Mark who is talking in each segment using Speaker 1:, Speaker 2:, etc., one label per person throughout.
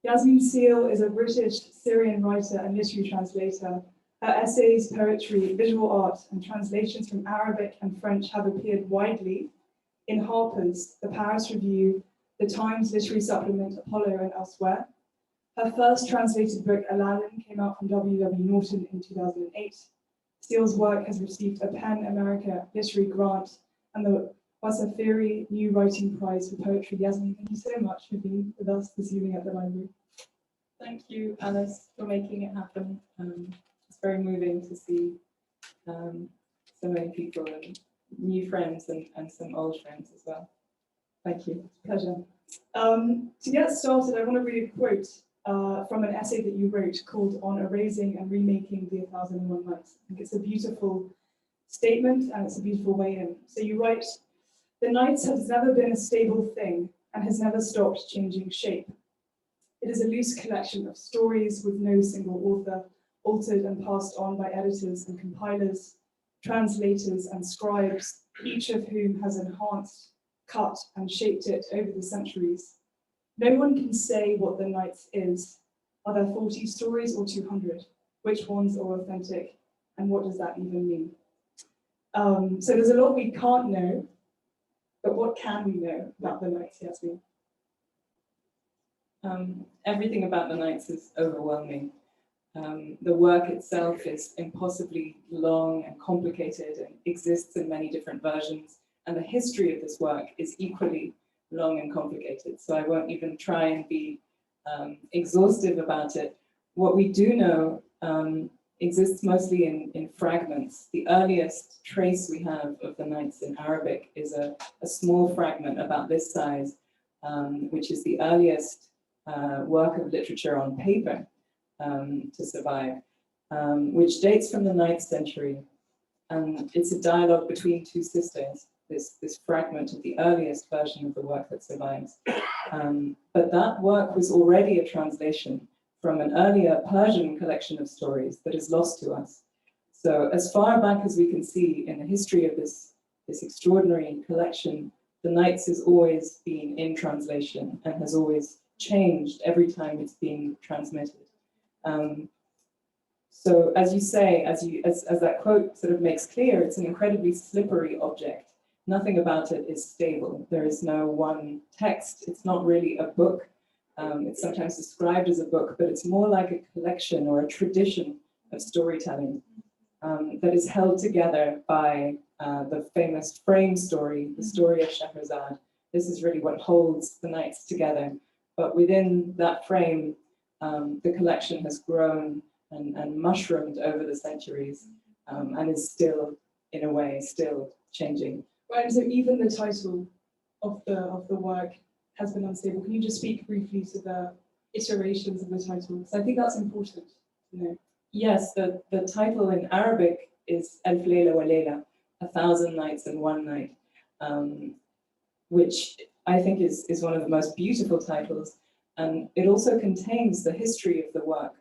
Speaker 1: Yasmine Seale is a British Syrian writer and literary translator. Her essays, poetry, visual art, and translations from Arabic and French have appeared widely in Harper's, the Paris Review, the Times Literary Supplement, Apollo, and elsewhere. Her first translated book, Aladdin, came out from W.W. Norton in 2008. Seale's work has received a PEN America Literary Grant and the Wasafiri New Writing Prize for Poetry. Yasmine, thank you so much for being with us this evening at the library.
Speaker 2: Thank you, Alice, for making it happen. It's very moving to see so many people and new friends and some old friends as well. Thank you.
Speaker 1: Pleasure. To get started, I want to read a quote from an essay that you wrote called On Erasing and Remaking the 1001 Nights. I think it's a beautiful statement and it's a beautiful way in. So you write, "The Nights has never been a stable thing and has never stopped changing shape. It is a loose collection of stories with no single author, altered and passed on by editors and compilers, translators and scribes, each of whom has enhanced, cut and shaped it over the centuries. No one can say what the Nights is. Are there 40 stories or 200? Which ones are authentic? And what does that even mean?" So there's a lot we can't know, but what can we know about the Nights, Yasmine?
Speaker 2: Everything about the Nights is overwhelming. The work itself is impossibly long and complicated and exists in many different versions. And the history of this work is equally long and complicated. So I won't even try and be exhaustive about it. What we do know exists mostly in fragments. The earliest trace we have of the Nights in Arabic is a small fragment about this size, which is the earliest work of literature on paper to survive, which dates from the 9th century. And it's a dialogue between two sisters, this fragment of the earliest version of the work that survives. But that work was already a translation from an earlier Persian collection of stories that is lost to us. So as far back as we can see in the history of this extraordinary collection, the Nights has always been in translation and has always changed every time it's been transmitted. So as you say, as that quote sort of makes clear, it's an incredibly slippery object. Nothing about it is stable. There is no one text. It's not really a book. It's sometimes described as a book, but it's more like a collection or a tradition of storytelling that is held together by the famous frame story, the story of Shahrazad. This is really what holds the Nights together. But within that frame, the collection has grown and mushroomed over the centuries and is still, in a way, still changing.
Speaker 1: Right, so even the title of the work has been unstable. Can you just speak briefly to the iterations of the title? Because I think that's important to know.
Speaker 2: Yes, the title in Arabic is Alf Layla wa Layla, 1,000 Nights and One Night, which I think is one of the most beautiful titles. And it also contains the history of the work.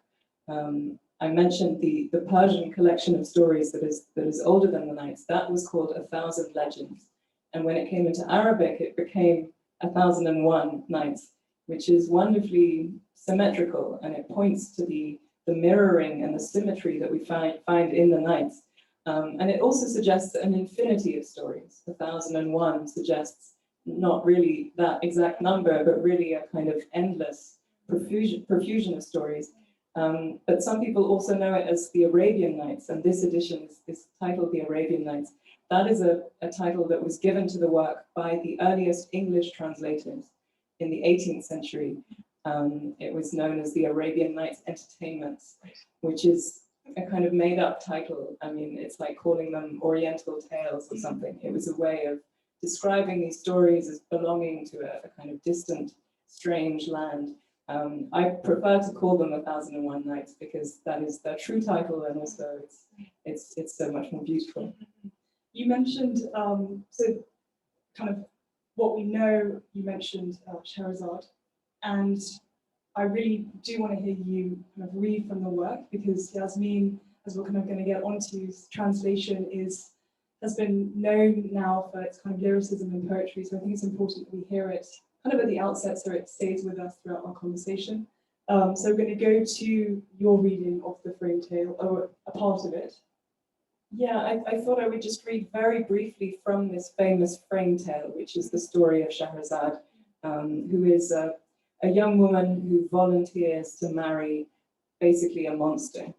Speaker 2: I mentioned the Persian collection of stories that is older than the Nights. That was called 1,000 Legends. And when it came into Arabic, it became 1,001 Nights, which is wonderfully symmetrical, and it points to the mirroring and the symmetry that we find in the Nights. And it also suggests an infinity of stories. 1,001 suggests not really that exact number, but really a kind of endless profusion of stories. But some people also know it as the Arabian Nights, and this edition is titled the Arabian Nights. That is a title that was given to the work by the earliest English translators in the 18th century. It was known as the Arabian Nights Entertainments, which is a kind of made-up title. I mean, it's like calling them Oriental Tales or something. It was a way of describing these stories as belonging to a kind of distant, strange land. I prefer to call them 1,001 Nights because that is their true title, and also it's so much more beautiful.
Speaker 1: You mentioned so kind of what we know. You mentioned Shahrazad, and I really do want to hear you kind of read from the work, because Yasmine, as we're kind of going to get onto, translation has been known now for its kind of lyricism and poetry. So I think it's important that we hear it kind of at the outset, so it stays with us throughout our conversation. So we're going to go to your reading of the Frame Tale, or a part of it.
Speaker 2: Yeah, I thought I would just read very briefly from this famous Frame Tale, which is the story of Shahrazad, who is a young woman who volunteers to marry basically a monster,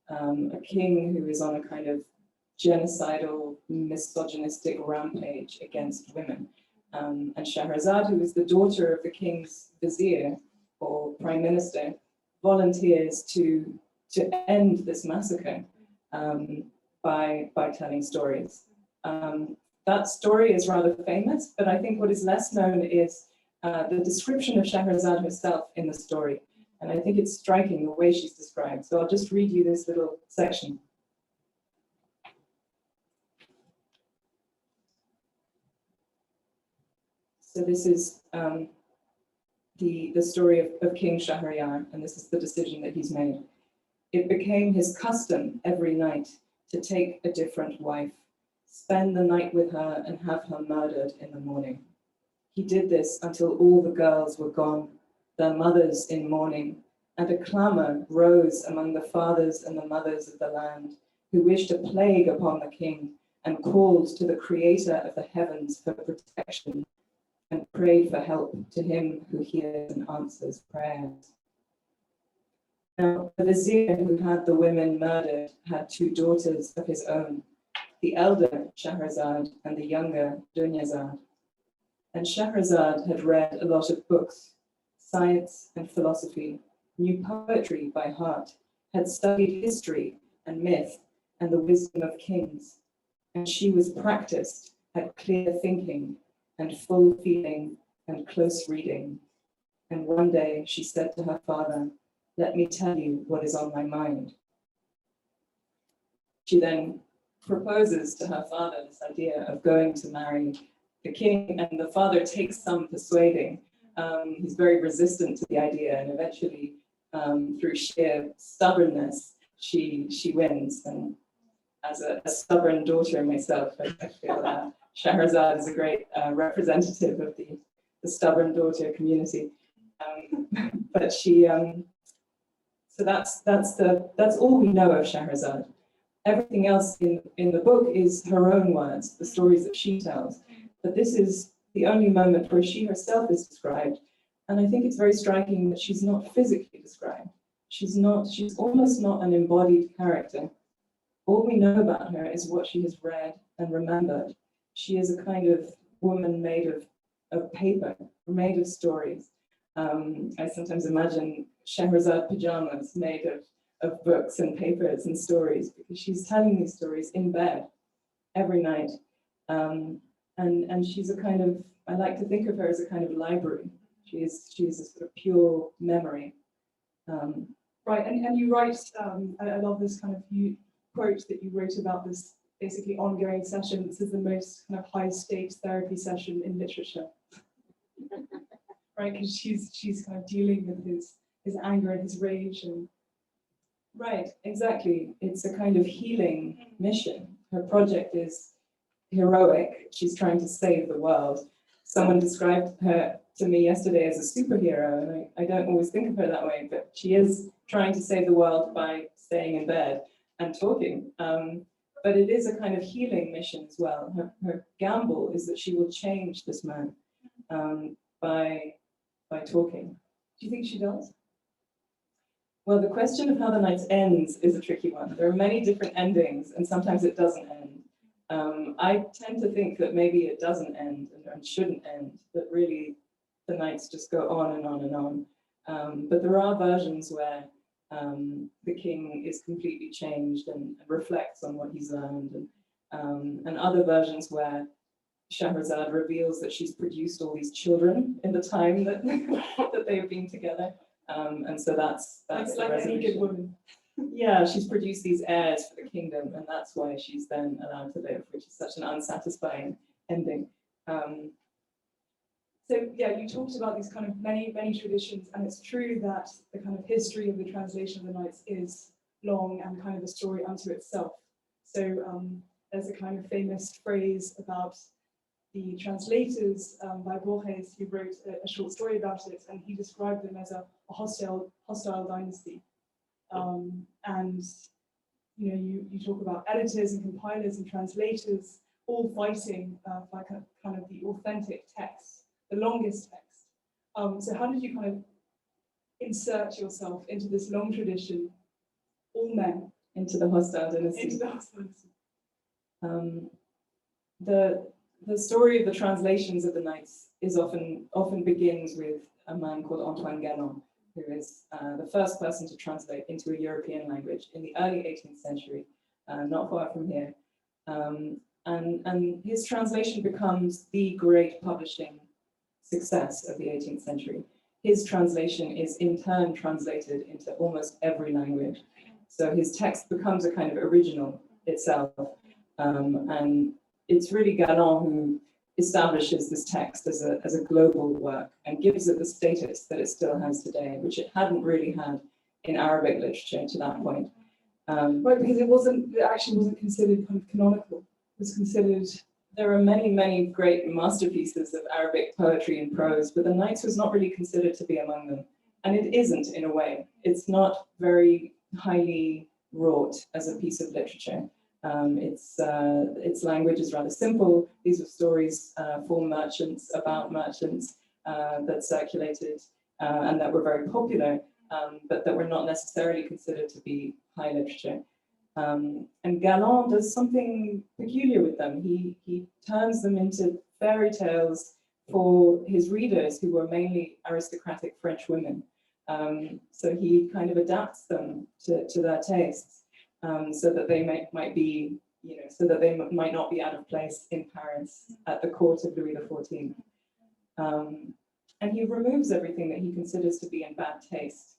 Speaker 2: a king who is on a kind of genocidal, misogynistic rampage against women. And Shahrazad, who is the daughter of the king's vizier or prime minister, volunteers to end this massacre by telling stories. That story is rather famous, but I think what is less known is the description of Shahrazad herself in the story. And I think it's striking the way she's described. So I'll just read you this little section. So this is the story of King Shahryar, and this is the decision that he's made. It became his custom every night to take a different wife, spend the night with her and have her murdered in the morning. He did this until all the girls were gone, their mothers in mourning, and a clamor rose among the fathers and the mothers of the land, who wished a plague upon the king and called to the creator of the heavens for protection and prayed for help to him who hears and answers prayers. Now, the vizier who had the women murdered had two daughters of his own, the elder Shahrazad and the younger Dunyazad. And Shahrazad had read a lot of books, science and philosophy, knew poetry by heart, had studied history and myth and the wisdom of kings, and she was practiced at clear thinking and full feeling and close reading. And one day she said to her father, "Let me tell you what is on my mind." She then proposes to her father this idea of going to marry the king, and the father takes some persuading. He's very resistant to the idea, and eventually, through sheer stubbornness, she wins. And as a stubborn daughter myself, I feel that Shahrazad is a great representative of the stubborn daughter community. But she, so that's all we know of Shahrazad. Everything else in the book is her own words, the stories that she tells. But this is the only moment where she herself is described. And I think it's very striking that she's not physically described. She's almost not an embodied character. All we know about her is what she has read and remembered. She is a kind of woman made of paper, made of stories. I sometimes imagine Shahrazad pajamas made of books and papers and stories, because she's telling these stories in bed every night. And she's a kind of, I like to think of her as a kind of library. She's a sort of pure memory.
Speaker 1: Right, and you write, I love this kind of quote that you wrote about this basically ongoing session. This is the most kind of high stakes therapy session in literature. Right, because she's kind of dealing with his anger and his rage. And
Speaker 2: right, exactly. It's a kind of healing mission. Her project is heroic. She's trying to save the world. Someone described her to me yesterday as a superhero, and I don't always think of her that way, but she is trying to save the world by staying in bed and talking. But it is a kind of healing mission as well. Her gamble is that she will change this man by talking.
Speaker 1: Do you think she does?
Speaker 2: Well, the question of how the night ends is a tricky one. There are many different endings, and sometimes it doesn't end. I tend to think that maybe it doesn't end and shouldn't end, that really the nights just go on and on and on. But there are versions where the king is completely changed and reflects on what he's learned, and other versions where Shahrazad reveals that she's produced all these children in the time that that they've been together, and so that's
Speaker 1: like any good woman.
Speaker 2: Yeah, she's produced these heirs for the kingdom, and that's why she's then allowed to live, which is such an unsatisfying ending.
Speaker 1: So yeah, you talked about these kind of many traditions, and it's true that the kind of history of the translation of the Nights is long and kind of a story unto itself. So there's a kind of famous phrase about the translators by Borges, who wrote a short story about it, and he described them as a a hostile dynasty. And you talk about editors and compilers and translators all fighting for kind of the authentic text, the longest text. So how did you kind of insert yourself into this long tradition, all men?
Speaker 2: Into the hostile dynasty.
Speaker 1: Into the hostile dynasty.
Speaker 2: The story of the translations of the Nights is often begins with a man called Antoine Galland, who is the first person to translate into a European language in the early 18th century, not far from here. And his translation becomes the great publishing success of the 18th century. His translation is in turn translated into almost every language. So his text becomes a kind of original itself. And it's really Galland who establishes this text as a global work and gives it the status that it still has today, which it hadn't really had in Arabic literature to that point.
Speaker 1: Right, because it actually wasn't considered kind of canonical. It was considered.
Speaker 2: There are many, many great masterpieces of Arabic poetry and prose, but the Nights was not really considered to be among them. And it isn't in a way. It's not very highly wrought as a piece of literature. Its language is rather simple. These were stories for merchants, about merchants, that circulated and that were very popular, but that were not necessarily considered to be high literature. And Galland does something peculiar with them. He turns them into fairy tales for his readers, who were mainly aristocratic French women. So he kind of adapts them to their tastes, so that they might be, so that they might not be out of place in Paris at the court of Louis XIV. And he removes everything that he considers to be in bad taste.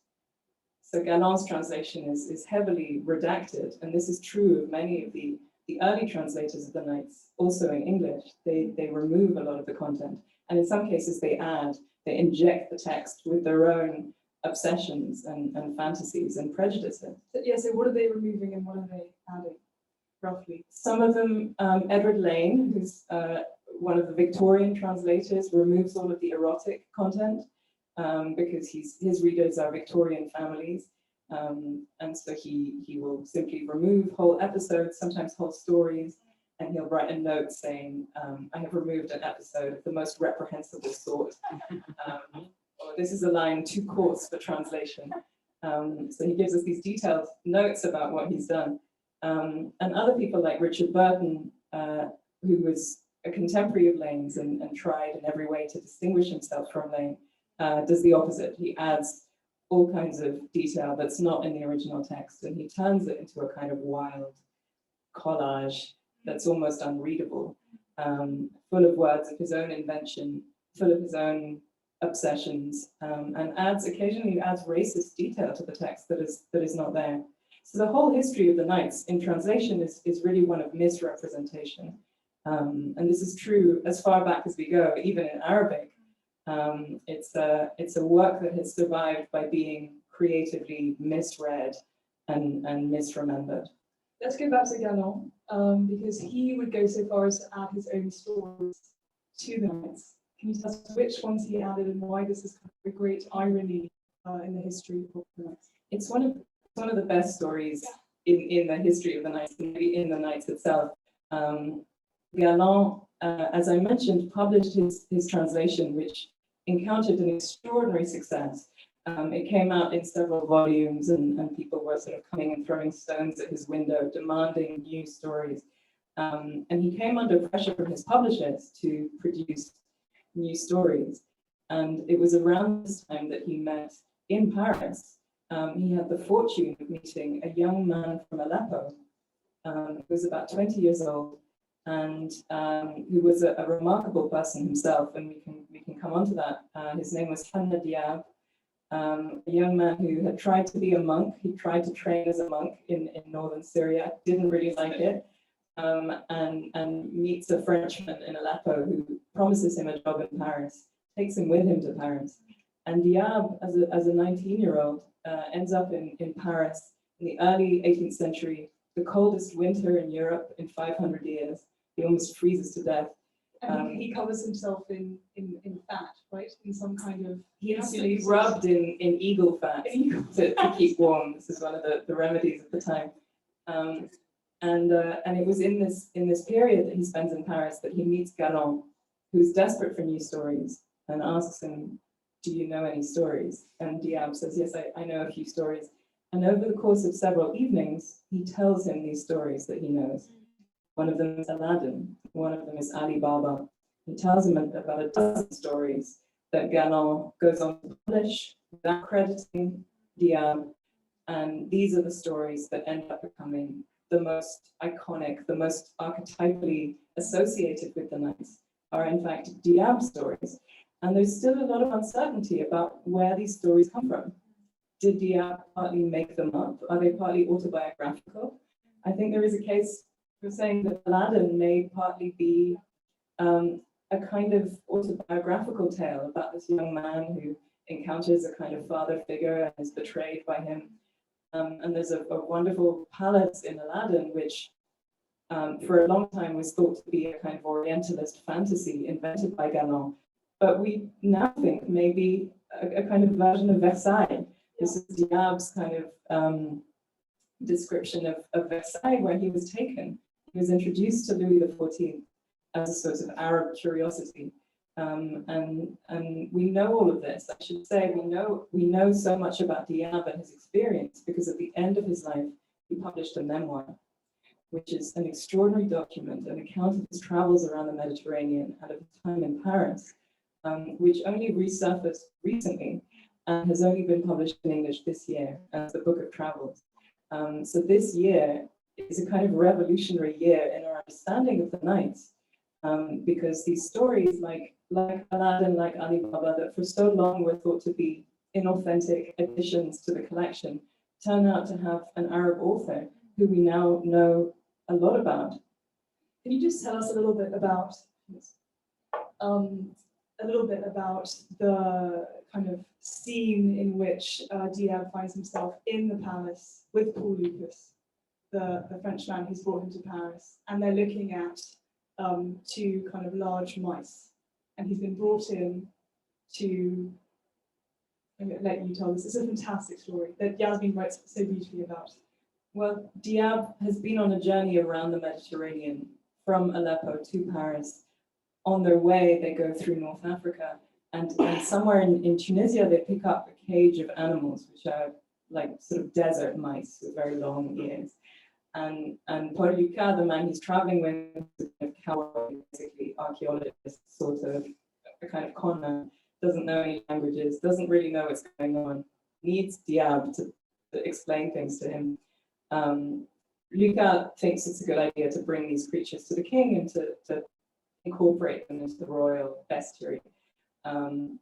Speaker 2: So Galland's translation is heavily redacted, and this is true of many of the early translators of the Nights, also in English. They remove a lot of the content, and in some cases they inject the text with their own obsessions and fantasies and prejudices.
Speaker 1: Yeah, so what are they removing and what are they adding, roughly?
Speaker 2: Some of them, Edward Lane, who's one of the Victorian translators, removes all of the erotic content, because his readers are Victorian families, and so he will simply remove whole episodes, sometimes whole stories, and he'll write a note saying, I have removed an episode of the most reprehensible sort, or this is a line too coarse for translation. So he gives us these detailed notes about what he's done. And other people like Richard Burton, who was a contemporary of Lane's and tried in every way to distinguish himself from Lane, does the opposite. He adds all kinds of detail that's not in the original text, and he turns it into a kind of wild collage that's almost unreadable, full of words of his own invention, full of his own obsessions, and occasionally adds racist detail to the text that is not there. So the whole history of the Nights in translation is really one of misrepresentation. And this is true as far back as we go, even in Arabic. It's a work that has survived by being creatively misread and misremembered.
Speaker 1: Let's go back to Galland, because he would go so far as to add his own stories to the Nights. Can you tell us which ones he added and why this is kind of a great irony in the history of the Nights?
Speaker 2: It's one of the best stories in the history of the Nights, maybe in the Nights itself. Galland, as I mentioned, published his translation, which encountered an extraordinary success. It came out in several volumes, and people were sort of coming and throwing stones at his window, demanding new stories. And he came under pressure from his publishers to produce new stories. And it was around this time that he met in Paris. He had the fortune of meeting a young man from Aleppo, who was about 20 years old, and who was a remarkable person himself, and we can come on to that. His name was Hanna Diab, a young man who had tried to be a monk. He tried to train as a monk in northern Syria, didn't really like it, and meets a Frenchman in Aleppo who promises him a job in Paris, takes him with him to Paris. And Diab, as a 19-year-old, ends up in Paris in the early 18th century, the coldest winter in Europe in 500 years. He almost freezes to death.
Speaker 1: And he covers himself in fat, right? In some kind of
Speaker 2: he has to be rubbed in eagle fat to keep warm. This is one of the remedies of the time. And it was in this period that he spends in Paris that he meets Galland, who's desperate for new stories, and asks him, "Do you know any stories?" And Diab says, "Yes, I know a few stories." And over the course of several evenings, he tells him these stories that he knows. One of them is Aladdin. One of them is Ali Baba. He tells him about a dozen stories that Galland goes on to publish without crediting Diab. And these are the stories that end up becoming the most iconic, the most archetypally associated with the Knights, are in fact Diab stories. And there's still a lot of uncertainty about where these stories come from. Did Diab partly make them up? Are they partly autobiographical? I think there is a case for saying that Aladdin may partly be a kind of autobiographical tale about this young man who encounters a kind of father figure and is betrayed by him. And there's a wonderful palace in Aladdin, which for a long time was thought to be a kind of Orientalist fantasy invented by Galland. But we now think maybe a kind of version of Versailles. This is Diab's kind of description of Versailles, where he was taken. He was introduced to Louis XIV as a sort of Arab curiosity. And we know all of this. I should say we know so much about Diab and his experience because at the end of his life, he published a memoir, which is an extraordinary document, an account of his travels around the Mediterranean and of his time in Paris, which only resurfaced recently and has only been published in English this year as the Book of Travels. So this year is a kind of revolutionary year in our understanding of the Knights, because these stories like Aladdin, like Ali Baba, that for so long were thought to be inauthentic additions to the collection, turn out to have an Arab author who we now know a lot about.
Speaker 1: Can you just tell us a little bit about the kind of scene in which Diab finds himself in the palace with Paul Lemos, the French man who's brought him to Paris, and they're looking at two kind of large mice, and he's been brought in to. I'm going to let you tell this. It's a fantastic story that Yasmine writes so beautifully about.
Speaker 2: Well, Diab has been on a journey around the Mediterranean from Aleppo to Paris. On their way, they go through North Africa, and somewhere in Tunisia, they pick up a cage of animals, which are like sort of desert mice with very long ears. And Paul Lucas, the man he's traveling with, is a cowboy, basically archaeologist, sort of a kind of conman, doesn't know any languages, doesn't really know what's going on, needs Diab to explain things to him. Lucas thinks it's a good idea to bring these creatures to the king and to incorporate them into the royal bestiary. And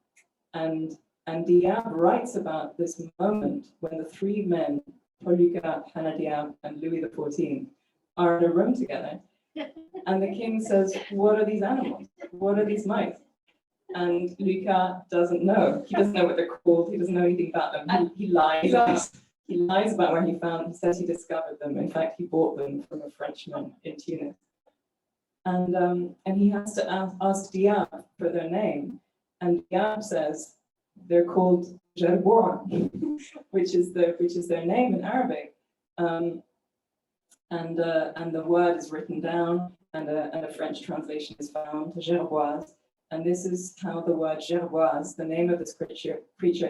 Speaker 2: Diab writes about this moment when the three men, Paul Lucas, Hannah Diab, and Louis XIV, are in a room together. And the king says, "What are these animals? What are these mice?" And Lucas doesn't know. He doesn't know what they're called. He doesn't know anything about them. He lies. He lies about where he found them. He says he discovered them. In fact, he bought them from a Frenchman in Tunis. And he has to ask Diab for their name. And Diab says they're called Gerbois, which is their name in Arabic. And the word is written down, and a French translation is found, Gerboise. And this is how the word Gerboise, the name of this creature,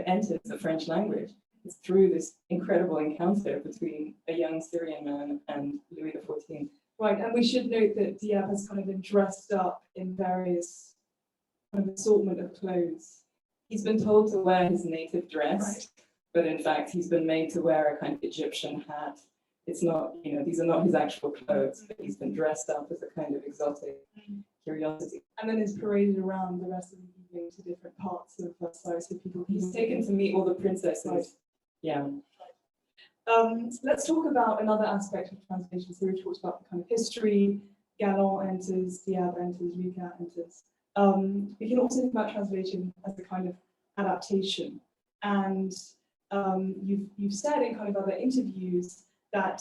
Speaker 2: enters the French language. It's through this incredible encounter between a young Syrian man and Louis XIV.
Speaker 1: Right, and we should note that Diab has kind of been dressed up in various kind of assortment of clothes.
Speaker 2: He's been told to wear his native dress,
Speaker 1: right,
Speaker 2: but in fact, he's been made to wear a kind of Egyptian hat. It's not, these are not his actual clothes, but he's been dressed up as a kind of exotic curiosity.
Speaker 1: And then is paraded around the rest of the evening to different parts of Versailles, so people.
Speaker 2: He's taken to meet all the princesses.
Speaker 1: Right.
Speaker 2: Yeah.
Speaker 1: Let's talk about another aspect of translation. So we talked about the kind of history. Galland enters, Diab enters, Lucas enters. We can also think about translation as a kind of adaptation. And you've said in kind of other interviews that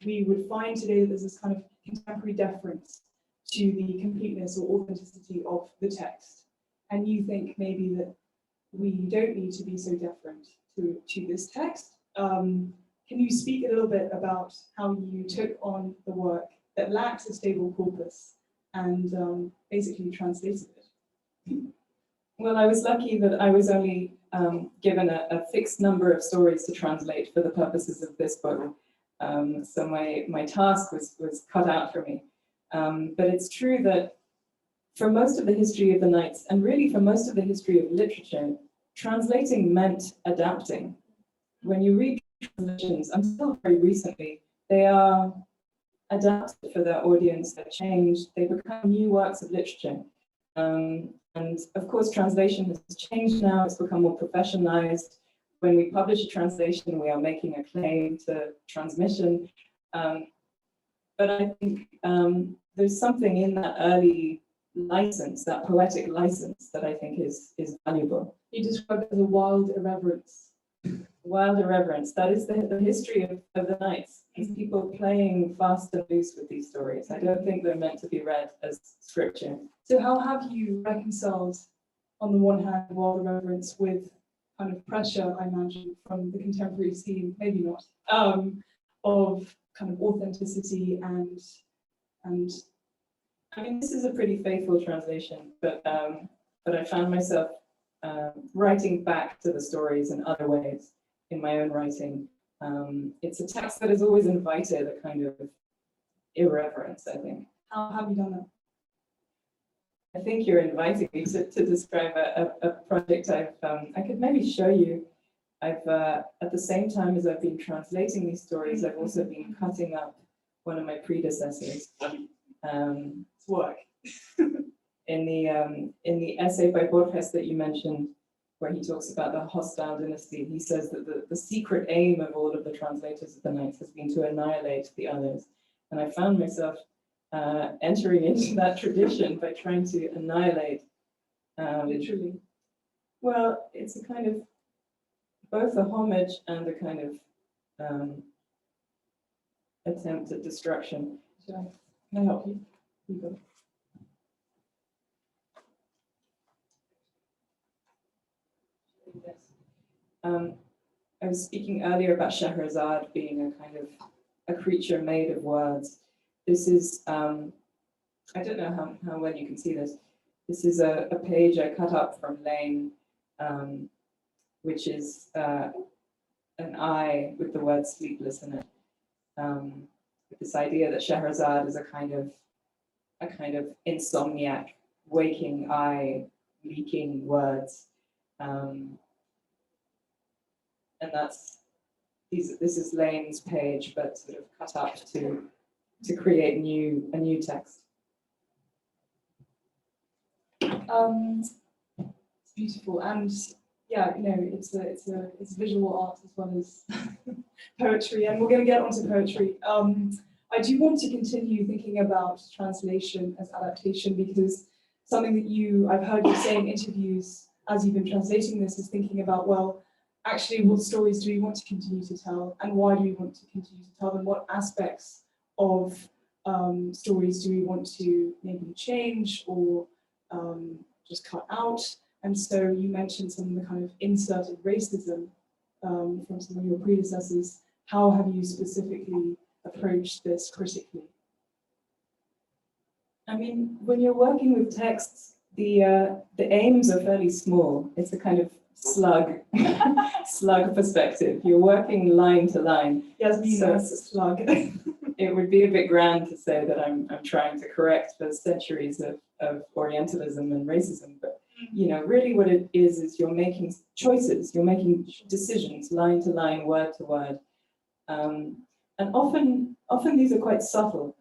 Speaker 1: we would find today that there's this kind of contemporary deference to the completeness or authenticity of the text, and you think maybe that we don't need to be so deferent to this text. Can you speak a little bit about how you took on the work that lacks a stable corpus and basically translated it?
Speaker 2: Well, I was lucky that I was only given a fixed number of stories to translate for the purposes of this book. So my task was cut out for me. But it's true that for most of the history of the Nights, and really for most of the history of literature, translating meant adapting. When you read translations, until very recently, they are adapted for their audience, they're changed, they become new works of literature. And of course, translation has changed now, it's become more professionalized. When we publish a translation, we are making a claim to transmission. But I think there's something in that early license, that poetic license, that I think is valuable.
Speaker 1: You describe it as a wild irreverence.
Speaker 2: Wild irreverence, that is the history of the Nights. It's people playing fast and loose with these stories. I don't think they're meant to be read as scripture.
Speaker 1: So how have you reconciled, on the one hand, wild irreverence with kind of pressure, I imagine, from the contemporary scene, maybe not, of kind of authenticity and
Speaker 2: I mean, this is a pretty faithful translation, but I found myself writing back to the stories in other ways in my own writing. It's a text that has always invited a kind of irreverence, I think.
Speaker 1: How have you done that?
Speaker 2: I think you're inviting me to describe a project I could maybe show you. I've at the same time as I've been translating these stories, I've also been cutting up one of my predecessors.
Speaker 1: It's work.
Speaker 2: In the essay by Borges that you mentioned, where he talks about the hostile dynasty, he says that the secret aim of all of the translators of the Nights has been to annihilate the others. And I found myself entering into that tradition by trying to annihilate.
Speaker 1: Literally.
Speaker 2: Well, it's a kind of both a homage and a kind of attempt at destruction.
Speaker 1: Can I help you? You go.
Speaker 2: I was speaking earlier about Scheherazade being a kind of a creature made of words. This is, I don't know how well you can see this. This is a page I cut up from Lane, which is an eye with the word sleepless in it. With this idea that Scheherazade is a kind of insomniac, waking eye, leaking words. And this is Lane's page, but sort of cut up to create a new text.
Speaker 1: It's beautiful, and yeah, it's visual art as well as poetry, and we're going to get onto poetry. I do want to continue thinking about translation as adaptation, because something that I've heard you say in interviews as you've been translating this is thinking about, well, actually, what stories do we want to continue to tell, and why do we want to continue to tell them? What aspects of stories do we want to maybe change or just cut out? And so you mentioned some of the kind of inserted racism from some of your predecessors. How have you specifically approached this critically?
Speaker 2: I mean, when you're working with texts, the aims are fairly small. It's a kind of slug perspective. You're working line to line.
Speaker 1: Yasmine,
Speaker 2: so
Speaker 1: that's a slug.
Speaker 2: It would be a bit grand to say that I'm trying to correct the centuries of Orientalism and racism, but really what it is you're making choices, you're making decisions, line to line, word to word, and often these are quite subtle.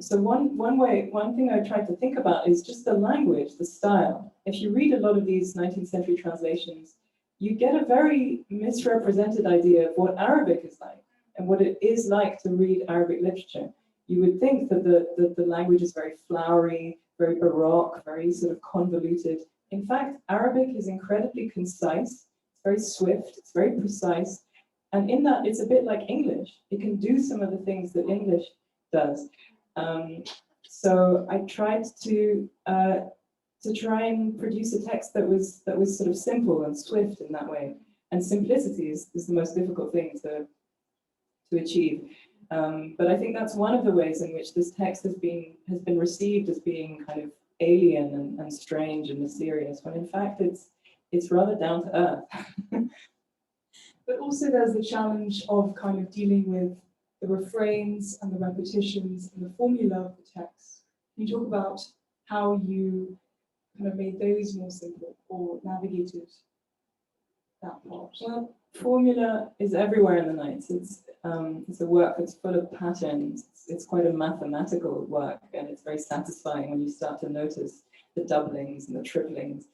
Speaker 2: So one thing I tried to think about is just the language, the style. If you read a lot of these 19th century translations, you get a very misrepresented idea of what Arabic is like and what it is like to read Arabic literature. You would think that the language is very flowery, very baroque, very sort of convoluted. In fact, Arabic is incredibly concise, it's very swift, it's very precise, and in that it's a bit like English. It can do some of the things that English does. So I tried to try and produce a text that was sort of simple and swift in that way. And simplicity is the most difficult thing to achieve. But I think that's one of the ways in which this text has been received as being kind of alien and strange and mysterious, when in fact it's rather down to earth.
Speaker 1: But also there's the challenge of kind of dealing with the refrains and the repetitions and the formula of the text. Can you talk about how you kind of made those more simple or navigated that part?
Speaker 2: Well, formula is everywhere in the Nights. It's a work that's full of patterns. It's quite a mathematical work, and it's very satisfying when you start to notice the doublings and the triplings.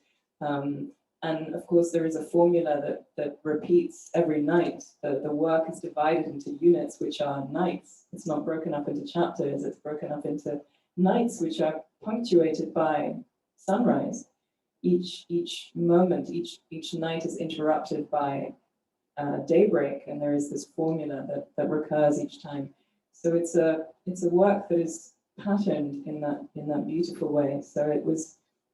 Speaker 2: And of course, there is a formula that repeats every night. The work is divided into units, which are nights. It's not broken up into chapters. It's broken up into nights, which are punctuated by sunrise. Each moment, each night is interrupted by daybreak, and there is this formula that recurs each time. So it's a work that is patterned in that beautiful way. So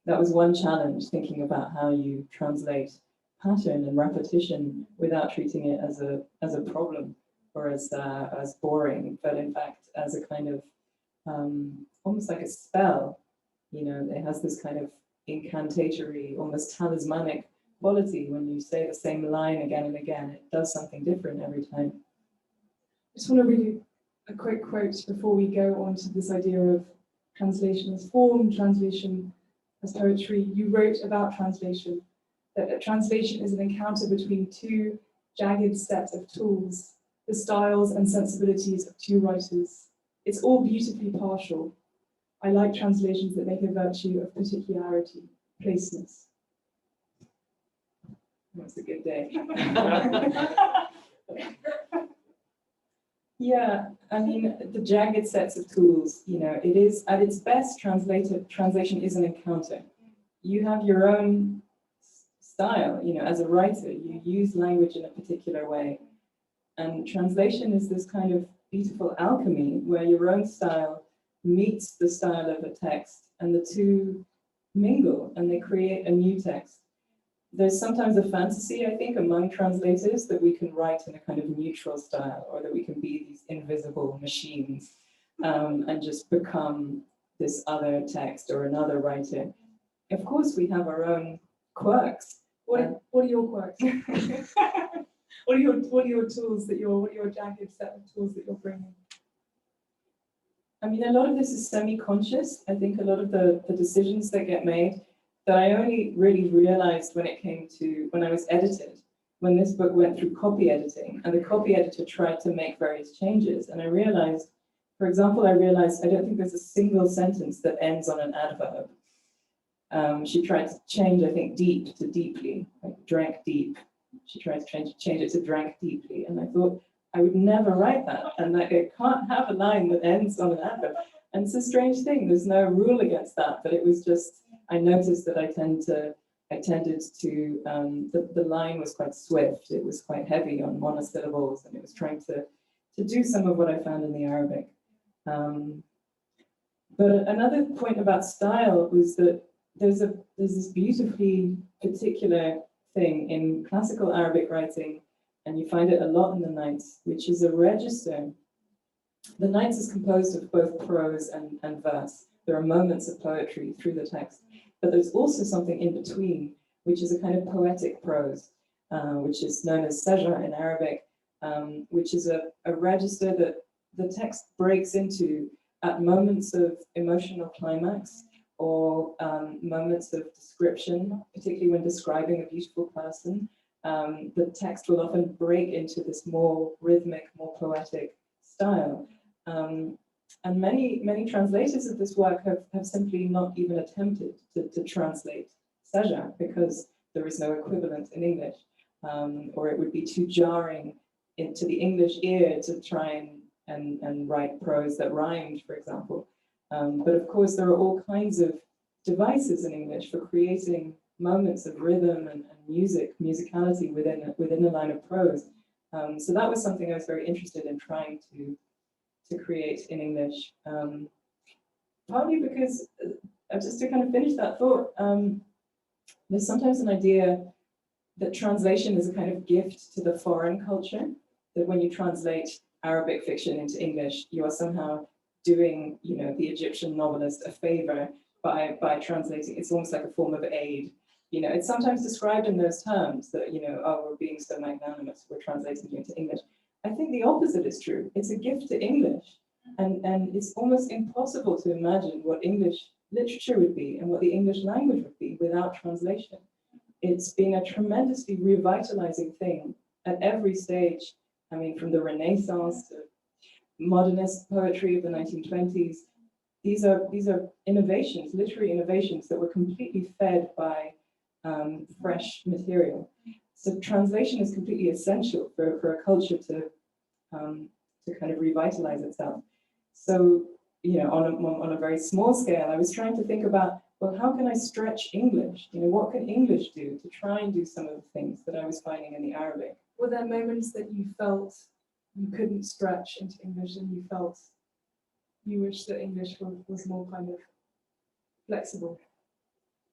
Speaker 2: that was one challenge, thinking about how you translate pattern and repetition without treating it as a problem or as boring, but in fact as a kind of almost like a spell. You know, it has this kind of incantatory, almost talismanic quality. When you say the same line again and again, it does something different every time.
Speaker 1: I just want to read a quick quote before we go on to this idea of translation as form, translation as poetry. You wrote about translation, that a translation is an encounter between two jagged sets of tools, the styles and sensibilities of two writers. It's all beautifully partial. I like translations that make a virtue of particularity, placeness.
Speaker 2: That's a good day. Yeah, I mean, the jagged sets of tools, you know, it is at its best, translation is an encounter. You have your own style, you know, as a writer, you use language in a particular way. And translation is this kind of beautiful alchemy where your own style meets the style of a text, and the two mingle and they create a new text. There's sometimes a fantasy, I think, among translators that we can write in a kind of neutral style, or that we can be these invisible machines and just become this other text or another writer. Of course, we have our own quirks.
Speaker 1: What are your quirks? What are your tools what are your jagged set of tools that you're bringing?
Speaker 2: I mean, a lot of this is semi-conscious. I think a lot of the decisions that get made that I only really realized when I was edited, when this book went through copy editing, and the copy editor tried to make various changes. And I realized, for example, I don't think there's a single sentence that ends on an adverb. She tried to change, I think, deep to deeply, like drank deep. She tried to change it to drank deeply. And I thought, I would never write that. And that it can't have a line that ends on an adverb. And it's a strange thing. There's no rule against that, but it was just, I noticed that I tended to, the line was quite swift. It was quite heavy on monosyllables, and it was trying to do some of what I found in the Arabic. But another point about style was that there's this beautifully particular thing in classical Arabic writing, and you find it a lot in the Nights, which is a register. The Nights is composed of both prose and verse. There are moments of poetry through the text, but there's also something in between, which is a kind of poetic prose, which is known as saj'a in Arabic, which is a register that the text breaks into at moments of emotional climax or moments of description, particularly when describing a beautiful person. The text will often break into this more rhythmic, more poetic style. And many translators of this work have simply not even attempted to translate saj'a because there is no equivalent in English, or it would be too jarring into the English ear to try and write prose that rhymed, for example. But of course, there are all kinds of devices in English for creating moments of rhythm and musicality within a line of prose. So that was something I was very interested in trying to create in English. Partly because, just to kind of finish that thought, there's sometimes an idea that translation is a kind of gift to the foreign culture, that when you translate Arabic fiction into English, you are somehow doing, the Egyptian novelist a favor by translating. It's almost like a form of aid. It's sometimes described in those terms that, oh, we're being so magnanimous, we're translating you into English. I think the opposite is true. It's a gift to English. And it's almost impossible to imagine what English literature would be and what the English language would be without translation. It's been a tremendously revitalizing thing at every stage. I mean, from the Renaissance to modernist poetry of the 1920s. These are innovations, literary innovations that were completely fed by fresh material. So translation is completely essential for a culture to kind of revitalize itself. So, on a very small scale, I was trying to think about, well, how can I stretch English? What can English do to try and do some of the things that I was finding in the Arabic?
Speaker 1: Were there moments that you felt you couldn't stretch into English and you felt you wish that English was more kind of flexible?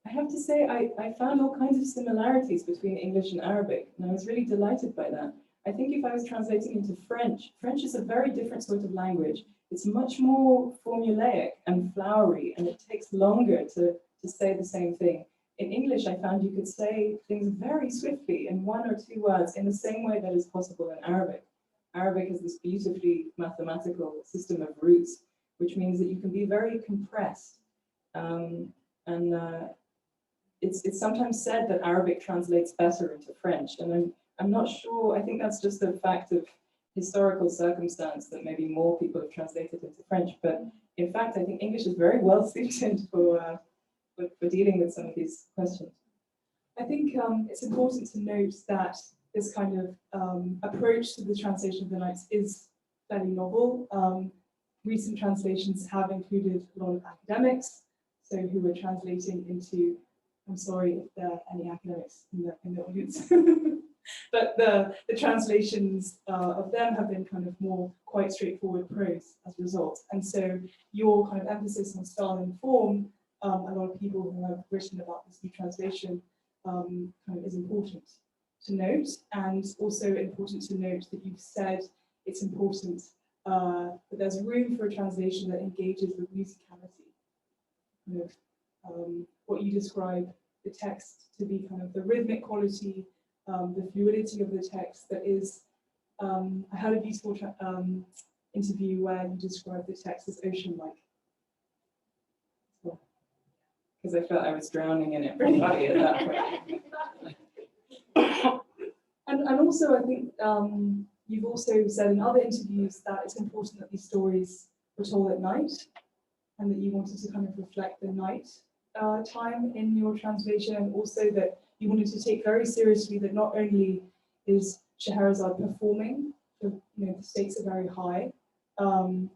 Speaker 2: I have to say, I found all kinds of similarities between English and Arabic, and I was really delighted by that. I think if I was translating into French, French is a very different sort of language. It's much more formulaic and flowery, and it takes longer to say the same thing. In English, I found you could say things very swiftly in 1 or 2 words in the same way that is possible in Arabic. Arabic is this beautifully mathematical system of roots, which means that you can be very compressed. It's sometimes said that Arabic translates better into French, and I'm not sure. I think that's just a fact of historical circumstance that maybe more people have translated into French. But in fact, I think English is very well suited for dealing with some of these questions.
Speaker 1: I think it's important to note that this kind of approach to the translation of the Nights is fairly novel. Recent translations have included a lot of academics, so who were translating into, I'm sorry if there are any academics in the audience, but the translations of them have been kind of more quite straightforward prose as a result. And so your kind of emphasis on style and form, a lot of people who have written about this new translation kind of is important to note, and also important to note that you've said it's important that there's room for a translation that engages with musicality. What you describe the text to be kind of the rhythmic quality, the fluidity of the text that is, I had a beautiful interview where you described the text as ocean-like.
Speaker 2: Because I felt I was drowning in it pretty hardly at that point.
Speaker 1: And also, I think you've also said in other interviews that it's important that these stories were told at night, and that you wanted to kind of reflect the night time in your translation, and also that you wanted to take very seriously that not only is Scheherazade performing, the stakes are very high, and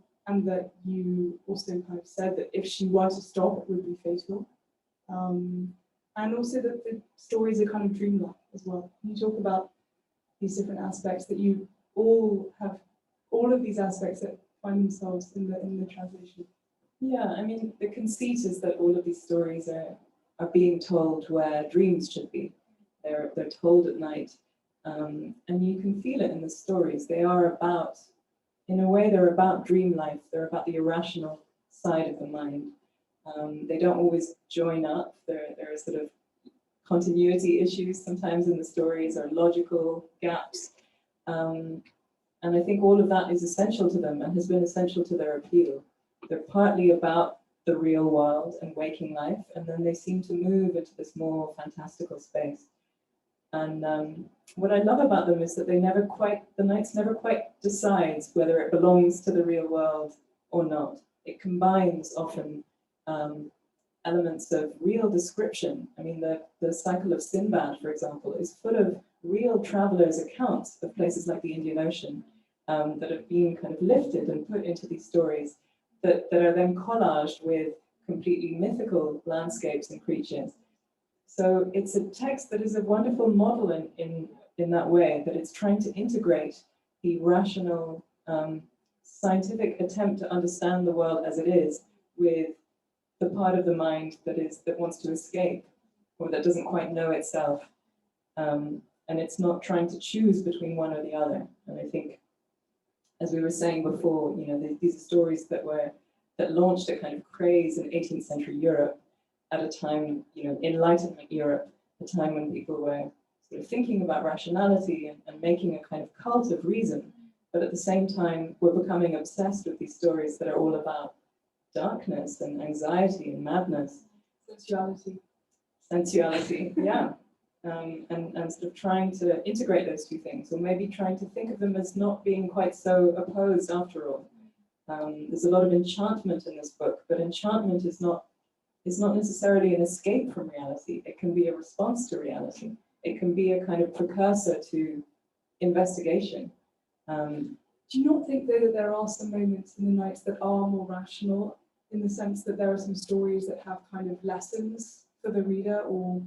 Speaker 1: that you also kind of said that if she were to stop, it would be fatal. And also that the stories are kind of dreamlike as well. Can you talk about these different aspects that you all have, all of these aspects that find themselves in the translation?
Speaker 2: Yeah, I mean, the conceit is that all of these stories are being told where dreams should be. They're told at night, and you can feel it in the stories. They are about, in a way, they're about dream life. They're about the irrational side of the mind. They don't always join up. There are sort of continuity issues sometimes in the stories, or logical gaps. And I think all of that is essential to them and has been essential to their appeal. They're partly about the real world and waking life, and then they seem to move into this more fantastical space. And what I love about them is that the Nights never quite decides whether it belongs to the real world or not. It combines often elements of real description. I mean, the cycle of Sinbad, for example, is full of real travelers' accounts of places like the Indian Ocean that have been kind of lifted and put into these stories that are then collaged with completely mythical landscapes and creatures. So it's a text that is a wonderful model in that way, that it's trying to integrate the rational, scientific attempt to understand the world as it is with the part of the mind that wants to escape, or that doesn't quite know itself. And it's not trying to choose between one or the other. And I think, as we were saying before, these are stories that launched a kind of craze in 18th century Europe at a time, Enlightenment Europe, a time when people were sort of thinking about rationality and making a kind of cult of reason. But at the same time, we're becoming obsessed with these stories that are all about darkness and anxiety and madness. Sensuality, yeah. And sort of trying to integrate those two things, or maybe trying to think of them as not being quite so opposed after all. There's a lot of enchantment in this book, but enchantment is not necessarily an escape from reality. It can be a response to reality. It can be a kind of precursor to investigation.
Speaker 1: Do you not think, though, that there are some moments in the Nights that are more rational, in the sense that there are some stories that have kind of lessons for the reader, or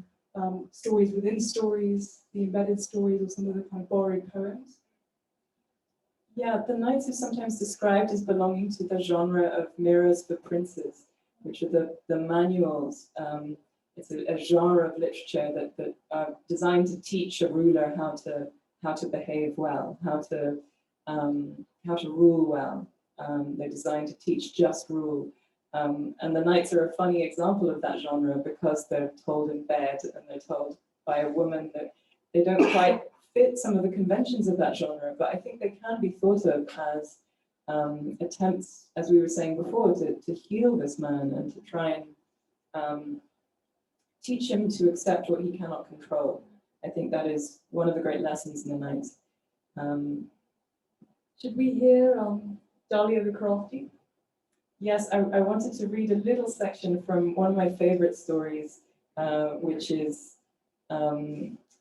Speaker 1: stories within stories, the embedded stories, or some of the kind of borrowed poems?
Speaker 2: Yeah, the Nights are sometimes described as belonging to the genre of Mirrors for Princes, which are the manuals. It's a genre of literature that are designed to teach a ruler how to behave well, how to rule well. They're designed to teach just rule. And the Nights are a funny example of that genre, because they're told in bed and they're told by a woman that they don't quite fit some of the conventions of that genre, but I think they can be thought of as attempts, as we were saying before, to heal this man and to try and teach him to accept what he cannot control. I think that is one of the great lessons in the Nights.
Speaker 1: Should we hear Dahlia the Crafty?
Speaker 2: Yes, I wanted to read a little section from one of my favorite stories, which is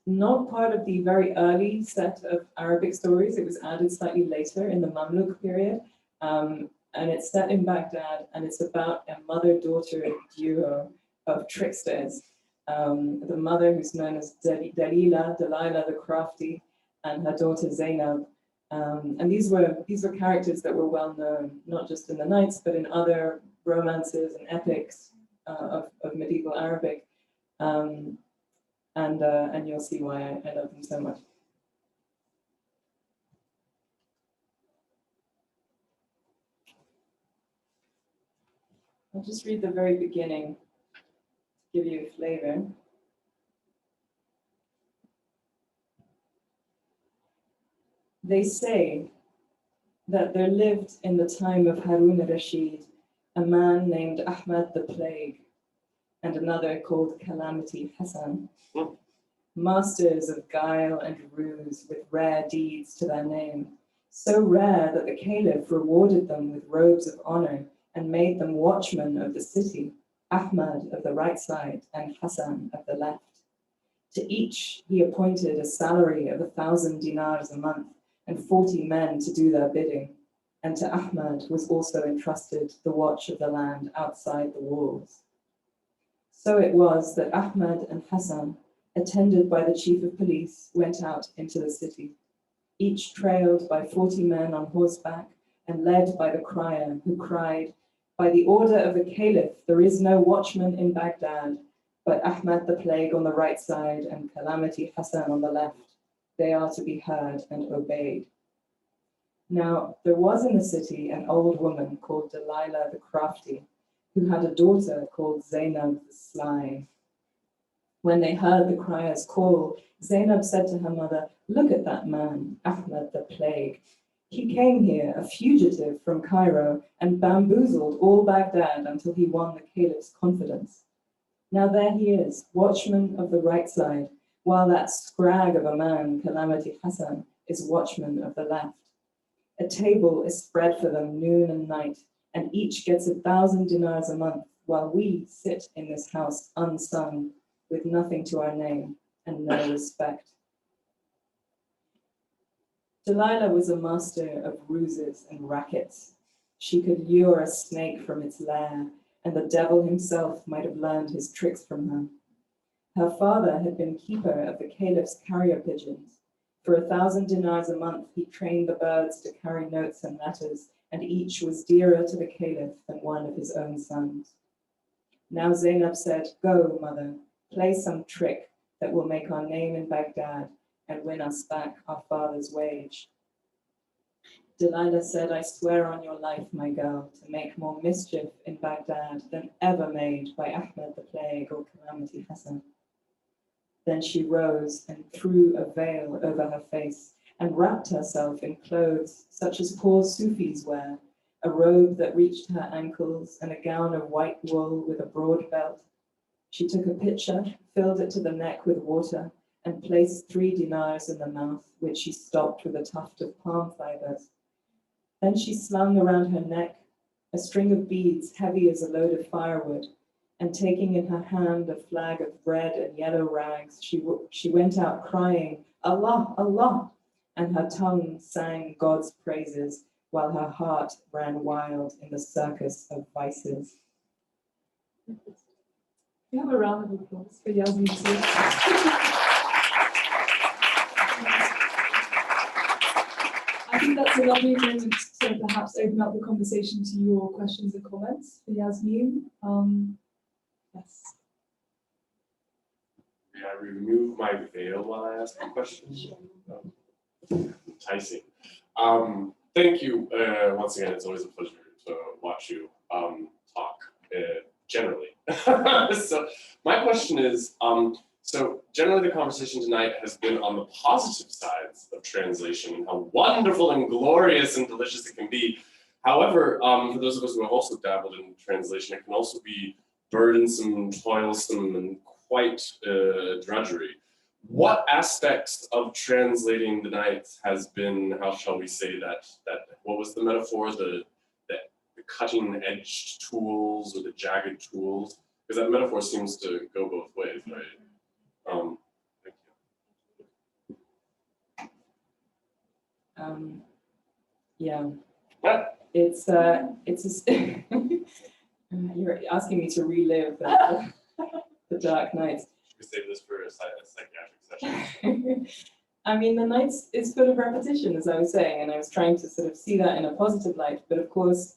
Speaker 2: not part of the very early set of Arabic stories. It was added slightly later in the Mamluk period. And it's set in Baghdad, and it's about a mother-daughter duo of tricksters. The mother, who's known as Delilah the Crafty, and her daughter Zainab. And these were characters that were well known, not just in the Nights, but in other romances and epics of medieval Arabic. And you'll see why I love them so much. I'll just read the very beginning to give you a flavor. They say that there lived in the time of Harun al-Rashid a man named Ahmad the Plague, and another called Calamity Hassan, masters of guile and ruse with rare deeds to their name, so rare that the caliph rewarded them with robes of honor and made them watchmen of the city, Ahmad of the right side and Hassan of the left. To each he appointed a salary of 1,000 dinars a month and 40 men to do their bidding, and to Ahmad was also entrusted the watch of the land outside the walls. So it was that Ahmad and Hassan, attended by the chief of police, went out into the city, each trailed by 40 men on horseback and led by the crier, who cried, "By the order of the caliph, there is no watchman in Baghdad, but Ahmad the Plague on the right side and Calamity Hassan on the left. They are to be heard and obeyed." Now, there was in the city an old woman called Delilah the Crafty, who had a daughter called Zainab the Sly. When they heard the crier's call, Zainab said to her mother, "Look at that man, Ahmad the Plague. He came here, a fugitive from Cairo, and bamboozled all Baghdad until he won the caliph's confidence. Now there he is, watchman of the right side, while that scrag of a man, Calamity Hassan, is watchman of the left. A table is spread for them noon and night, and each gets 1,000 dinars a month, while we sit in this house unsung, with nothing to our name and no respect." Delilah was a master of ruses and rackets. She could lure a snake from its lair, and the devil himself might have learned his tricks from her. Her father had been keeper of the caliph's carrier pigeons. For 1,000 dinars a month, he trained the birds to carry notes and letters, and each was dearer to the caliph than one of his own sons. Now Zainab said, "Go, mother, play some trick that will make our name in Baghdad and win us back our father's wage." Delilah said, "I swear on your life, my girl, to make more mischief in Baghdad than ever made by Ahmed the Plague or Calamity Hassan." Then she rose and threw a veil over her face and wrapped herself in clothes such as poor Sufis wear, a robe that reached her ankles and a gown of white wool with a broad belt. She took a pitcher, filled it to the neck with water, and placed 3 dinars in the mouth, which she stopped with a tuft of palm fibers. Then she slung around her neck a string of beads heavy as a load of firewood, and taking in her hand a flag of red and yellow rags, she went out crying, "Allah, Allah," and her tongue sang God's praises, while her heart ran wild in the circus of vices.
Speaker 1: We have a round of applause for Yasmine Seale. I think that's a lovely moment to perhaps open up the conversation to your questions and comments for Yasmine. Yes.
Speaker 3: May I remove my veil while I ask a question? Enticing. Thank you. Once again, it's always a pleasure to watch you talk generally. So my question is, so generally the conversation tonight has been on the positive sides of translation and how wonderful and glorious and delicious it can be. However, for those of us who have also dabbled in translation, it can also be burdensome, toilsome, and quite drudgery. What aspects of translating the Nights has been, how shall we say that what was the metaphor, the cutting-edged tools or the jagged tools? Because that metaphor seems to go both ways, right? Thank
Speaker 2: you. Yeah,
Speaker 3: yeah.
Speaker 2: It's you're asking me to relive the Dark Nights.
Speaker 3: We save this for a psychiatric session.
Speaker 2: I mean, the Nights is full of repetition, as I was saying, and I was trying to sort of see that in a positive light. But of course,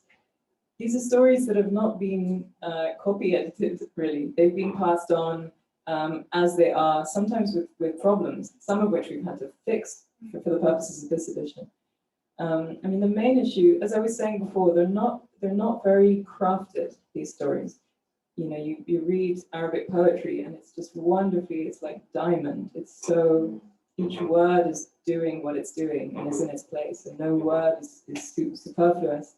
Speaker 2: these are stories that have not been copy edited, really. They've been passed on as they are, sometimes with problems, some of which we've had to fix for the purposes of this edition. I mean, the main issue, as I was saying before, they're not very crafted, these stories. You know, you read Arabic poetry and it's just wonderfully, it's like diamond. It's so, each word is doing what it's doing and is in its place, and no word is superfluous.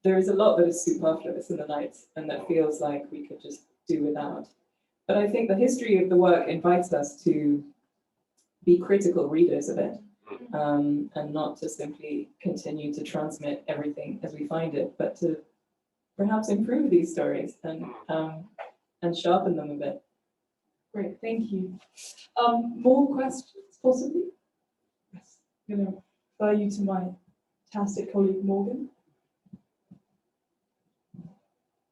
Speaker 2: There is a lot that is superfluous in the Nights and that feels like we could just do without. But I think the history of the work invites us to be critical readers of it, and not to simply continue to transmit everything as we find it, but to perhaps improve these stories and sharpen them a bit.
Speaker 1: Great, thank you. More questions, possibly? Yes, I'm going to refer you to my fantastic colleague, Morgan.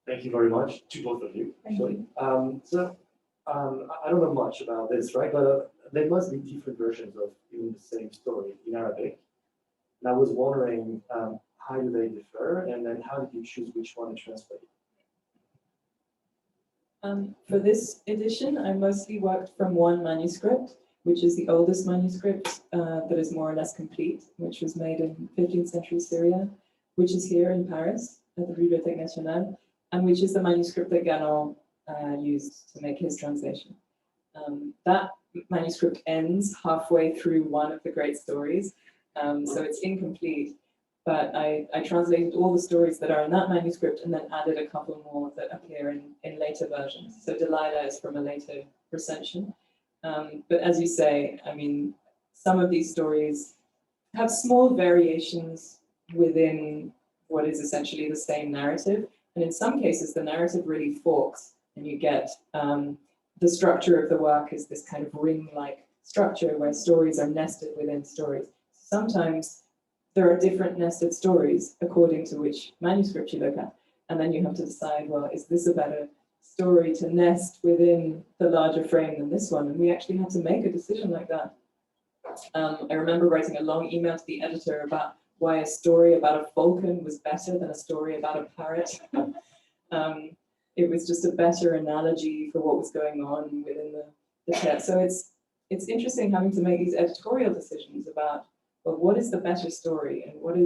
Speaker 4: Thank you very much to both of you. Actually. I don't know much about this, right? But there must be different versions of even the same story in Arabic. And I was wondering, how do they differ, and then how did you choose which one to translate?
Speaker 2: For this edition, I mostly worked from one manuscript, which is the oldest manuscript that is more or less complete, which was made in 15th century Syria, which is here in Paris at the Bibliothèque Nationale, and which is the manuscript that Galland used to make his translation. That manuscript ends halfway through one of the great stories, so it's incomplete. But I translated all the stories that are in that manuscript and then added a couple more that appear in later versions. So Delilah is from a later recension. But as you say, I mean, some of these stories have small variations within what is essentially the same narrative. And in some cases, the narrative really forks, and you get the structure of the work is this kind of ring-like structure where stories are nested within stories. Sometimes there are different nested stories according to which manuscript you look at. And then you have to decide, well, is this a better story to nest within the larger frame than this one? And we actually had to make a decision like that. I remember writing a long email to the editor about why a story about a falcon was better than a story about a parrot. it was just a better analogy for what was going on within the text. So it's interesting having to make these editorial decisions about, well, what is the better story and what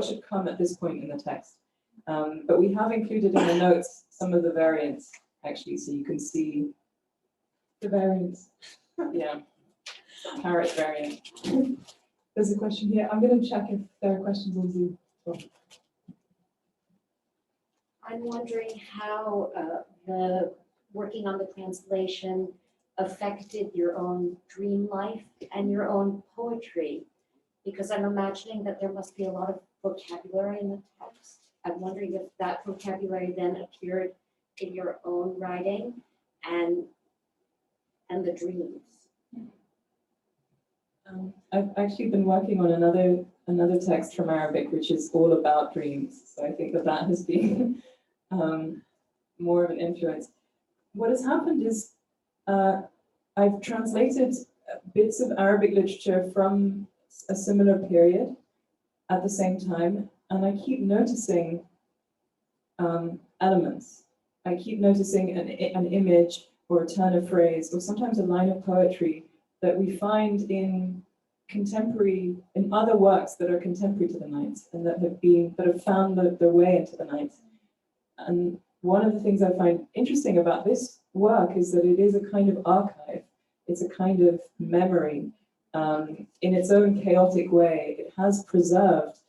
Speaker 2: should come at this point in the text. But we have included in the notes some of the variants, actually, so you can see the variants. Yeah, parrot variant.
Speaker 1: There's a question here. I'm going to check if there are questions on Zoom.
Speaker 5: I'm wondering how the working on the translation affected your own dream life and your own poetry, because I'm imagining that there must be a lot of vocabulary in the text. I'm wondering if that vocabulary then appeared in your own writing and the dreams.
Speaker 2: I've actually been working on another text from Arabic, which is all about dreams. So I think that has been more of an influence. What has happened is I've translated bits of Arabic literature from a similar period at the same time, and I keep noticing elements. I keep noticing an image or a turn of phrase, or sometimes a line of poetry that we find in other works that are contemporary to the Nights and that have found their way into the Nights. And one of the things I find interesting about this work is that it is a kind of archive. It's a kind of memory. In its own chaotic way, it has preserved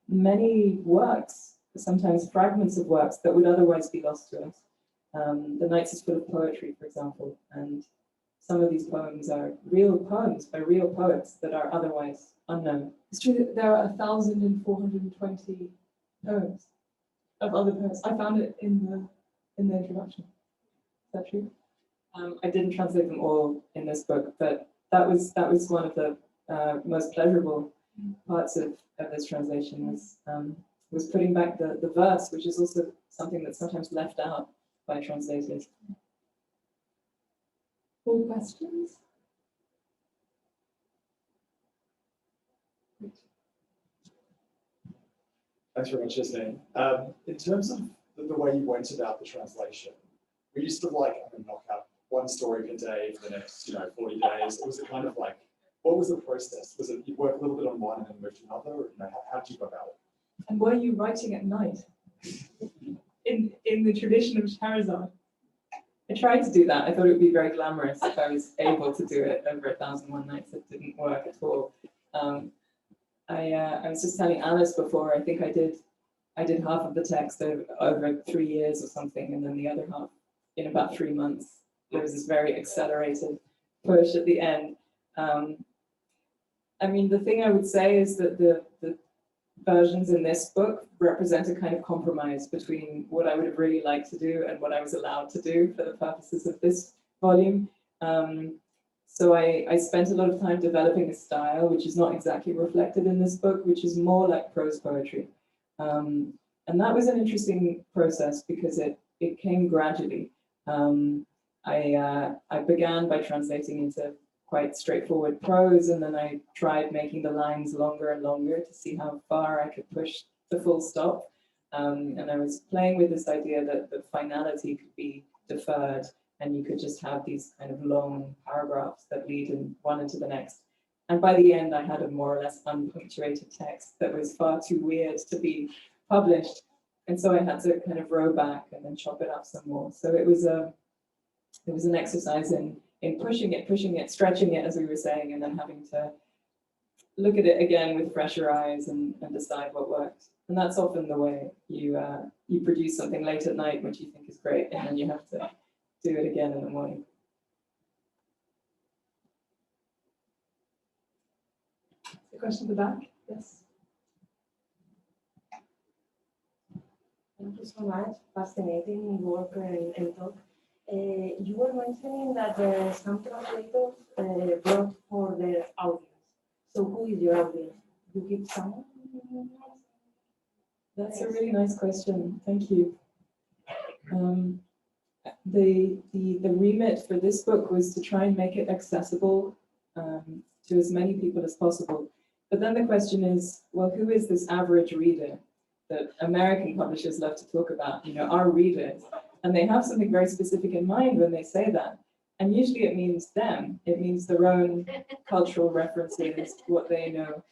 Speaker 2: many works, sometimes fragments of works that would otherwise be lost to us. The Nights is full of poetry, for example, and some of these poems are real poems by real poets that are otherwise unknown.
Speaker 1: It's true that there are 1,420 poems of other poets. I found it in the introduction. Is that true?
Speaker 2: I didn't translate them all in this book, but that was one of the most pleasurable parts of this translation was putting back the verse, which is also something that's sometimes left out by translators.
Speaker 1: All questions?
Speaker 6: Thanks very much, Yasmine. In terms of the way you went about the translation, were you sort of like, I'm going to knock out one story per day for the next 40 days? Or was it kind of like, what was the process? Was it you work a little bit on one and then move to another? Or how did you go about it?
Speaker 1: And were you writing at night? In the tradition of Shahrazad?
Speaker 2: I tried to do that. I thought it would be very glamorous if I was able to do it over 1,001 nights. It didn't work at all. I was just telling Alice before, I think I did half of the text over 3 years or something, and then the other half in about 3 months. There was this very accelerated push at the end. I mean, the thing I would say is that the versions in this book represent a kind of compromise between what I would have really liked to do and what I was allowed to do for the purposes of this volume. So I spent a lot of time developing a style which is not exactly reflected in this book, which is more like prose poetry. And that was an interesting process because it came gradually. I began by translating into quite straightforward prose, and then I tried making the lines longer and longer to see how far I could push the full stop. And I was playing with this idea that the finality could be deferred, and you could just have these kind of long paragraphs that lead one into the next. And by the end, I had a more or less unpunctuated text that was far too weird to be published. And so I had to kind of row back and then chop it up some more. So it was an exercise in pushing it, stretching it, as we were saying, and then having to look at it again with fresher eyes and decide what works. And that's often the way you produce something late at night, which you think is great, and then you have to do it again in the morning.
Speaker 1: The question at the back, yes.
Speaker 7: Thank you so much. Fascinating work and talk. You were mentioning that some translators wrote for their audience. So who is your audience? You give someone?
Speaker 2: That's a really nice question. Thank you. The remit for this book was to try and make it accessible to as many people as possible. But then the question is, well, who is this average reader that American publishers love to talk about, you know, our readers, and they have something very specific in mind when they say that. And usually it means them, it means their own cultural references, what they know.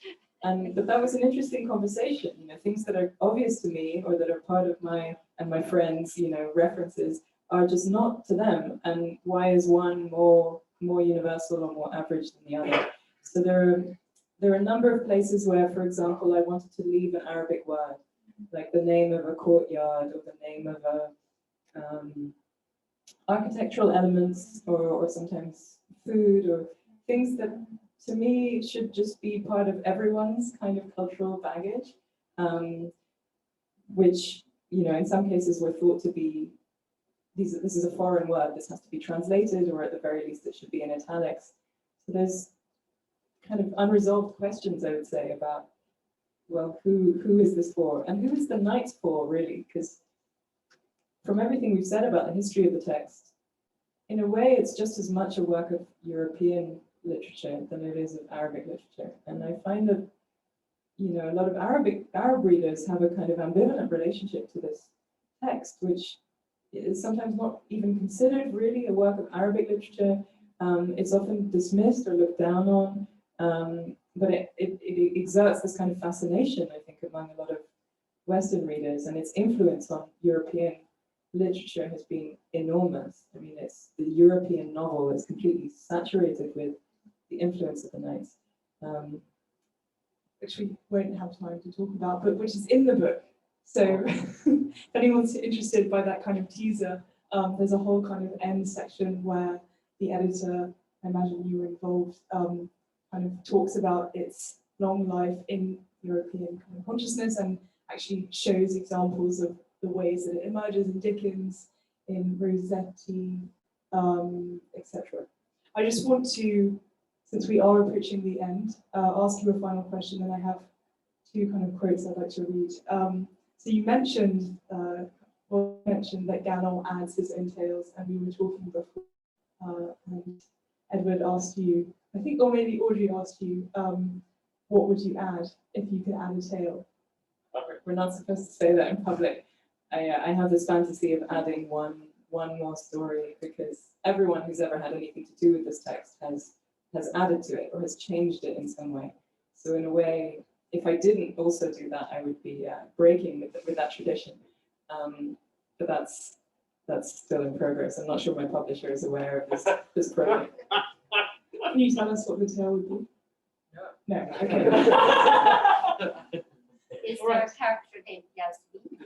Speaker 2: But that was an interesting conversation, you know, things that are obvious to me or that are part of my and my friends, you know, references are just not to them. And why is one more universal or more average than the other? So there are a number of places where, for example, I wanted to leave an Arabic word, like the name of a courtyard or the name of a architectural elements or sometimes food or things that to me should just be part of everyone's kind of cultural baggage, which, you know, in some cases were thought to be, this is a foreign word, this has to be translated, or at the very least it should be in italics. So there's kind of unresolved questions, I would say, about, well, who is this for? And who is the Nights for, really? Because from everything we've said about the history of the text, in a way, it's just as much a work of European literature than it is of Arabic literature. And I find that, you know, a lot of Arab readers have a kind of ambivalent relationship to this text, which is sometimes not even considered really a work of Arabic literature. It's often dismissed or looked down on, but it exerts this kind of fascination, I think, among a lot of Western readers, and its influence on European literature has been enormous. I mean, it's the European novel is completely saturated with the influence of the Nights,
Speaker 1: which we won't have time to talk about, but which is in the book. So if anyone's interested by that kind of teaser, there's a whole kind of end section where the editor, I imagine you were involved, kind of talks about its long life in European kind of consciousness and actually shows examples of the ways that it emerges in Dickens, in Rossetti, etc. I just want to, since we are approaching the end, ask you a final question, and I have two kind of quotes I'd like to read. So you mentioned, that Galland adds his own tales, and we were talking before, and Edward asked you, I think, or maybe Audrey asked you, what would you add if you could add a tale?
Speaker 2: We're not supposed to say that in public. I have this fantasy of adding one more story, because everyone who's ever had anything to do with this text has added to it or has changed it in some way. So in a way, if I didn't also do that, I would be breaking with that tradition. But that's still in progress. I'm not sure my publisher is aware of this project.
Speaker 1: Can you tell us what the tale would be? No. Okay.
Speaker 5: Is there a character named Yasmine?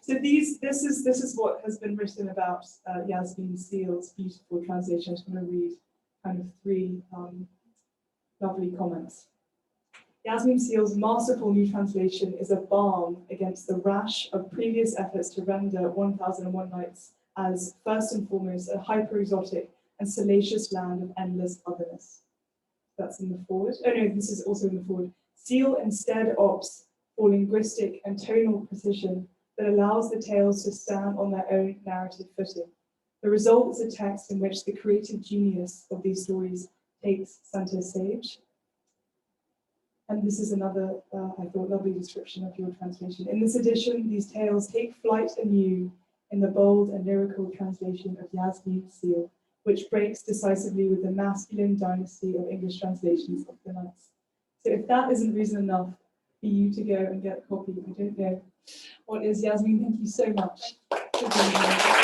Speaker 1: So this is what has been written about Yasmine Seale's beautiful translation. I'm just going to read kind of three lovely comments. Yasmine Seale's masterful new translation is a balm against the rash of previous efforts to render 1001 Nights as first and foremost a hyper-exotic and salacious land of endless otherness. That's in the forward. Oh no, this is also in the forward. Seale instead opts for linguistic and tonal precision that allows the tales to stand on their own narrative footing. The result is a text in which the creative genius of these stories takes center stage. And this is another, I thought, lovely description of your translation. In this edition, these tales take flight anew in the bold and lyrical translation of Yasmine Seale, which breaks decisively with the masculine dynasty of English translations of the Nights. So if that isn't reason enough for you to go and get a copy, I don't know what is. Yasmine, thank you so much for being here.